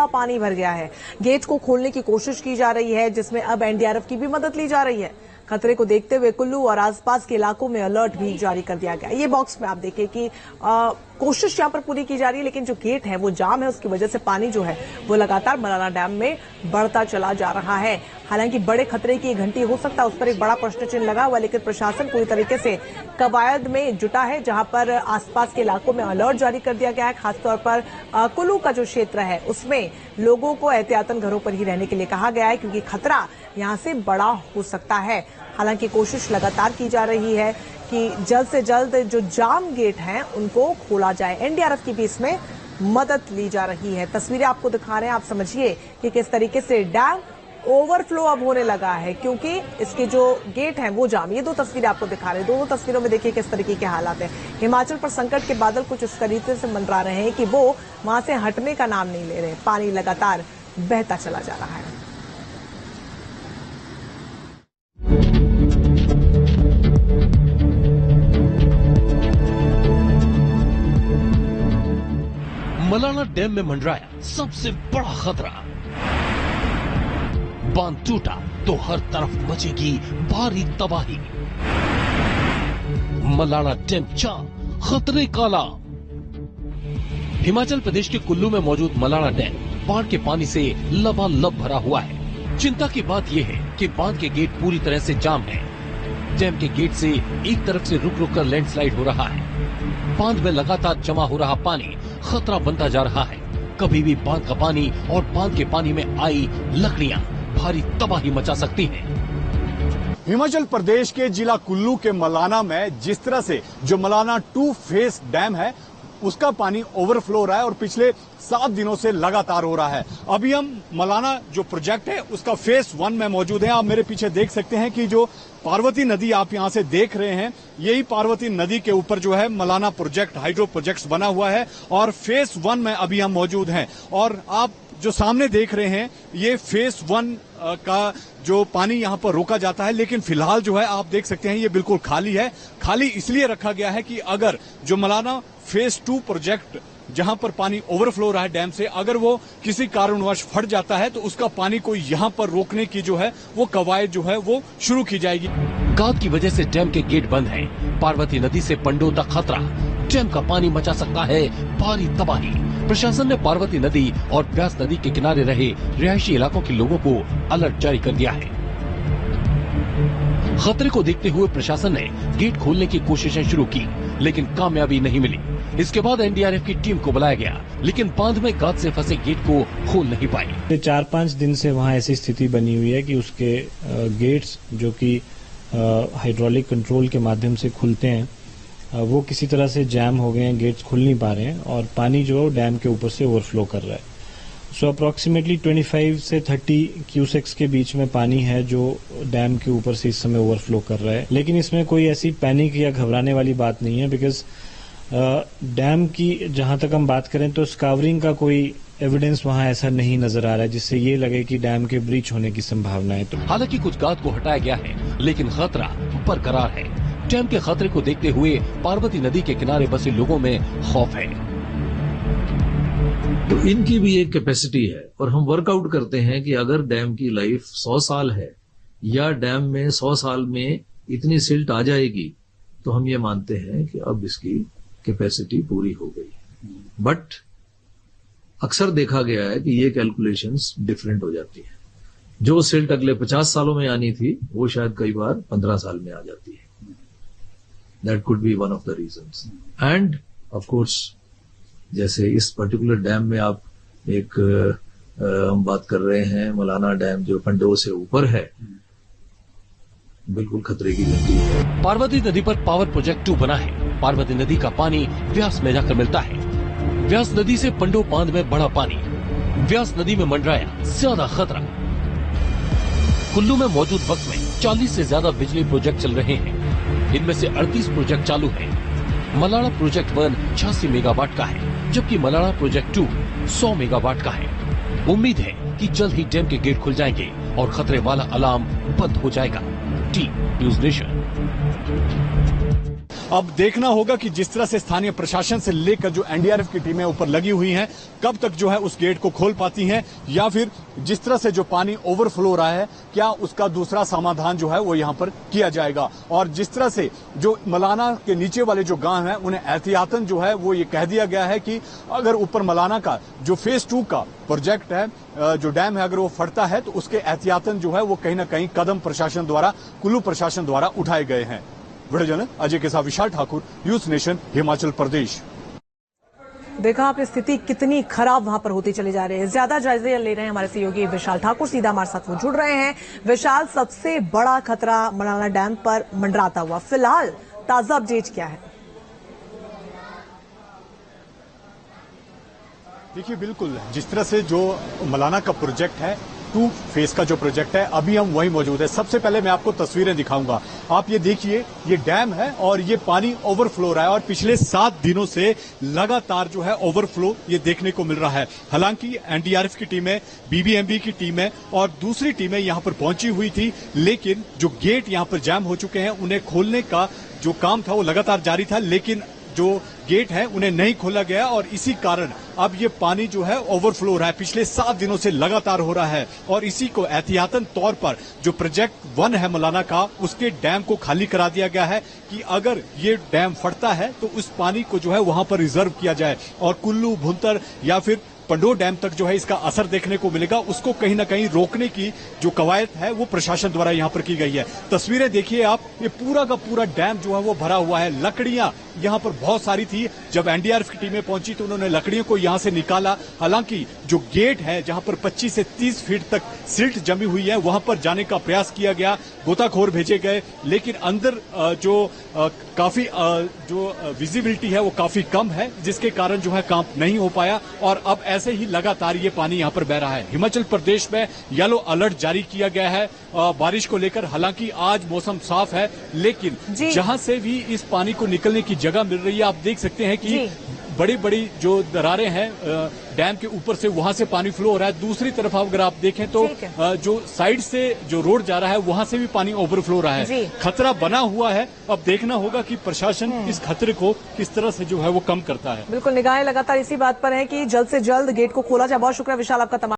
पानी भर गया है। गेट को खोलने की कोशिश की जा रही है, जिसमें अब एनडीआरएफ की भी मदद ली जा रही है। खतरे को देखते हुए कुल्लू और आसपास के इलाकों में अलर्ट भी जारी कर दिया गया। ये बॉक्स में आप देखिए कि कोशिश यहां पर पूरी की जा रही है, लेकिन जो गेट है वो जाम है, उसकी वजह से पानी जो है वो लगातार मलाना डैम में बढ़ता चला जा रहा है। हालांकि बड़े खतरे की घंटी हो सकता है, उस पर एक बड़ा प्रश्न चिन्ह लगा हुआ, लेकिन प्रशासन पूरी तरीके से कवायद में जुटा है, जहां पर आसपास के इलाकों में अलर्ट जारी कर दिया गया है। खासतौर पर कुल्लू का जो क्षेत्र है उसमें लोगों को एहतियातन घरों पर ही रहने के लिए कहा गया है, क्योंकि खतरा यहां से बड़ा हो सकता है। हालांकि कोशिश लगातार की जा रही है कि जल्द से जल्द जो जाम गेट हैं उनको खोला जाए। एनडीआरएफ की भी इसमें मदद ली जा रही है। तस्वीरें आपको दिखा रहे हैं, आप समझिए कि किस तरीके से डैम ओवरफ्लो अब होने लगा है, क्योंकि इसके जो गेट हैं वो जाम। ये दो तस्वीरें आपको दिखा रहे हैं, दोनों तस्वीरों में देखिए किस तरीके के हालात हैं। हिमाचल पर संकट के बादल कुछ इस तरीके से मंडरा रहे हैं कि वो वहां से हटने का नाम नहीं ले रहे। पानी लगातार बहता चला जा रहा है। मलाना डैम में मंडराया सबसे बड़ा खतरा। बांध टूटा तो हर तरफ मचेगी भारी तबाही। मलाना डैम जाम, खतरे काला। हिमाचल प्रदेश के कुल्लू में मौजूद मलाना डैम बाढ़ के पानी से लबालब भरा हुआ है। चिंता की बात यह है कि बांध के गेट पूरी तरह से जाम है। डैम के गेट से एक तरफ से रुक रुक कर लैंडस्लाइड हो रहा है। बांध में लगातार जमा हो रहा पानी खतरा बनता जा रहा है। कभी भी बांध का पानी और बांध के पानी में आई लकड़ियां भारी तबाही मचा सकती हैं। हिमाचल प्रदेश के जिला कुल्लू के मलाना में जिस तरह से जो मलाना 2 फेस डैम है उसका पानी ओवरफ्लो हो रहा है और पिछले 7 दिनों से लगातार हो रहा है। अभी हम मलाना जो प्रोजेक्ट है उसका फेस 1 में मौजूद हैं। आप मेरे पीछे देख सकते हैं कि जो पार्वती नदी आप यहां से देख रहे हैं, यही पार्वती नदी के ऊपर जो है मलाना प्रोजेक्ट हाइड्रो प्रोजेक्ट बना हुआ है और फेस 1 में अभी हम मौजूद हैं। और आप जो सामने देख रहे हैं ये फेस 1 का जो पानी यहां पर रोका जाता है, लेकिन फिलहाल जो है आप देख सकते हैं ये बिल्कुल खाली है। खाली इसलिए रखा गया है कि अगर जो मलाना फेस 2 प्रोजेक्ट जहां पर पानी ओवरफ्लो रहा है डैम से, अगर वो किसी कारणवश फट जाता है तो उसका पानी को यहां पर रोकने की जो है वो कवायद जो है वो शुरू की जाएगी। गाद की वजह से डैम के गेट बंद हैं। पार्वती नदी से पंडो तक खतरा। डैम का पानी मचा सकता है भारी तबाही। प्रशासन ने पार्वती नदी और ब्यास नदी के किनारे रहे रिहायशी इलाकों के लोगों को अलर्ट जारी कर दिया है। खतरे को देखते हुए प्रशासन ने गेट खोलने की कोशिशें शुरू की, लेकिन कामयाबी नहीं मिली। इसके बाद एनडीआरएफ की टीम को बुलाया गया, लेकिन बांध में गाद से फंसे गेट को खोल नहीं पाई। 4-5 दिन से वहां ऐसी स्थिति बनी हुई है कि उसके गेट्स जो कि हाइड्रोलिक कंट्रोल के माध्यम से खुलते हैं वो किसी तरह से जैम हो गए हैं, गेट्स खुल नहीं पा रहे हैं और पानी जो डैम के ऊपर से ओवरफ्लो कर रहा है। सो अप्रोक्सीमेटली 25 से 30 क्यूसेक्स के बीच में पानी है जो डैम के ऊपर से इस समय ओवरफ्लो कर रहा है। लेकिन इसमें कोई ऐसी पैनिक या घबराने वाली बात नहीं है, बिकॉज डैम की जहां तक हम बात करें तो स्कावरिंग का कोई एविडेंस वहां ऐसा नहीं नजर आ रहा है जिससे ये लगे कि डैम के ब्रीच होने की संभावना है। तो हालांकि कुछ गाद को हटाया गया है, लेकिन खतरा बरकरार है। डैम के खतरे को देखते हुए पार्वती नदी के किनारे बसे लोगों में खौफ है। तो इनकी भी एक कैपेसिटी है और हम वर्कआउट करते हैं कि अगर डैम की लाइफ 100 साल है या डैम में 100 साल में इतनी सिल्ट आ जाएगी तो हम ये मानते हैं कि अब इसकी कैपेसिटी पूरी हो गई। बट अक्सर देखा गया है कि ये कैलकुलेशंस डिफरेंट हो जाती है। जो सिल्ट अगले 50 सालों में आनी थी वो शायद कई बार 15 साल में आ जाती है। That could be one of the reasons. End of course जैसे इस पर्टिकुलर डैम में आप एक हम बात कर रहे हैं मलाना डैम जो पंडो से ऊपर है, बिल्कुल खतरे की घंटी है। पार्वती नदी पर पावर प्रोजेक्ट 2 बना है। पार्वती नदी का पानी व्यास में जाकर मिलता है। व्यास नदी से पंडो बांध में बड़ा पानी। व्यास नदी में मंडराया ज्यादा खतरा। कुल्लू में मौजूद वक्त में 40 से ज्यादा बिजली प्रोजेक्ट चल रहे हैं। इनमें से 38 प्रोजेक्ट चालू हैं। मलाना प्रोजेक्ट 1 86 मेगावाट का है, जबकि मलाना प्रोजेक्ट 2 100 मेगावाट का है। उम्मीद है कि जल्द ही डैम के गेट खुल जाएंगे और खतरे वाला अलार्म बंद हो जाएगा। T news nation. अब देखना होगा कि जिस तरह से स्थानीय प्रशासन से लेकर जो एनडीआरएफ की टीमें ऊपर लगी हुई हैं, कब तक जो है उस गेट को खोल पाती हैं, या फिर जिस तरह से जो पानी ओवरफ्लो हो रहा है, क्या उसका दूसरा समाधान जो है वो यहां पर किया जाएगा। और जिस तरह से जो मलाना के नीचे वाले जो गांव हैं, उन्हें एहतियातन जो है वो ये कह दिया गया है कि अगर ऊपर मलाना का जो फेज 2 का प्रोजेक्ट है, जो डैम है, अगर वो फटता है तो उसके एहतियातन जो है वो कहीं ना कहीं कदम प्रशासन द्वारा, कुल्लू प्रशासन द्वारा उठाए गए हैं। वीडियो जर्नलिस्ट अजय के साथ विशाल ठाकुर, न्यूज नेशन, हिमाचल प्रदेश। देखा आपने स्थिति कितनी खराब वहां पर होती चली जा रही है। ज्यादा जायजे ले रहे हैं हमारे सहयोगी विशाल ठाकुर, सीधा हमारे साथ वो जुड़ रहे हैं। विशाल, सबसे बड़ा खतरा मलाना डैम पर मंडराता हुआ, फिलहाल ताजा अपडेट क्या है? देखिए, बिल्कुल जिस तरह से जो मलाना का प्रोजेक्ट है, 2 फेज का जो प्रोजेक्ट है, अभी हम वहीं मौजूद है। सबसे पहले मैं आपको तस्वीरें दिखाऊंगा। आप ये देखिए, ये डैम है और ये पानी ओवरफ्लो रहा है और पिछले 7 दिनों से लगातार जो है ओवरफ्लो ये देखने को मिल रहा है। हालांकि एनडीआरएफ की टीमें, बीबीएमबी की टीमें और दूसरी टीमें यहां पर पहुंची हुई थी, लेकिन जो गेट यहां पर जैम हो चुके हैं, उन्हें खोलने का जो काम था वो लगातार जारी था, लेकिन जो गेट है उन्हें नहीं खोला गया और इसी कारण अब ये पानी जो है ओवरफ्लो हो रहा है। पिछले 7 दिनों से लगातार हो रहा है और इसी को एहतियातन तौर पर जो प्रोजेक्ट 1 है मलाना का, उसके डैम को खाली करा दिया गया है कि अगर ये डैम फटता है तो उस पानी को जो है वहां पर रिजर्व किया जाए और कुल्लू, भुंतर या फिर पंडो डैम तक जो है इसका असर देखने को मिलेगा। उसको कहीं ना कहीं रोकने की जो कवायद है वो प्रशासन द्वारा यहां पर की गई है। तस्वीरें देखिए आप, ये पूरा का पूरा डैम जो है वो भरा हुआ है। लकड़ियां यहां पर बहुत सारी थी। जब एनडीआरएफ की टीमें पहुंची तो उन्होंने लकड़ियों को यहां से निकाला। हालांकि जो गेट है जहां पर 25 से 30 फीट तक सिल्ट जमी हुई है, वहां पर जाने का प्रयास किया गया, गोताखोर भेजे गए, लेकिन अंदर जो काफी जो विजिबिलिटी है वो काफी कम है, जिसके कारण जो है काम नहीं हो पाया और अब ऐसे ही लगातार ये पानी यहां पर बह रहा है। हिमाचल प्रदेश में येलो अलर्ट जारी किया गया है बारिश को लेकर। हालांकि आज मौसम साफ है, लेकिन जहां से भी इस पानी को निकलने की जगह मिल रही है, आप देख सकते हैं कि बड़ी बड़ी जो दरारें हैं डैम के ऊपर से, वहां से पानी फ्लो हो रहा है। दूसरी तरफ अगर आप देखें तो जो साइड से जो रोड जा रहा है वहां से भी पानी ओवरफ्लो हो रहा है। खतरा बना हुआ है। अब देखना होगा कि प्रशासन इस खतरे को किस तरह से जो है वो कम करता है। बिल्कुल, निगाहें लगातार इसी बात पर है कि जल्द से जल्द गेट को खोला जाए। बहुत शुक्रिया विशाल आपका।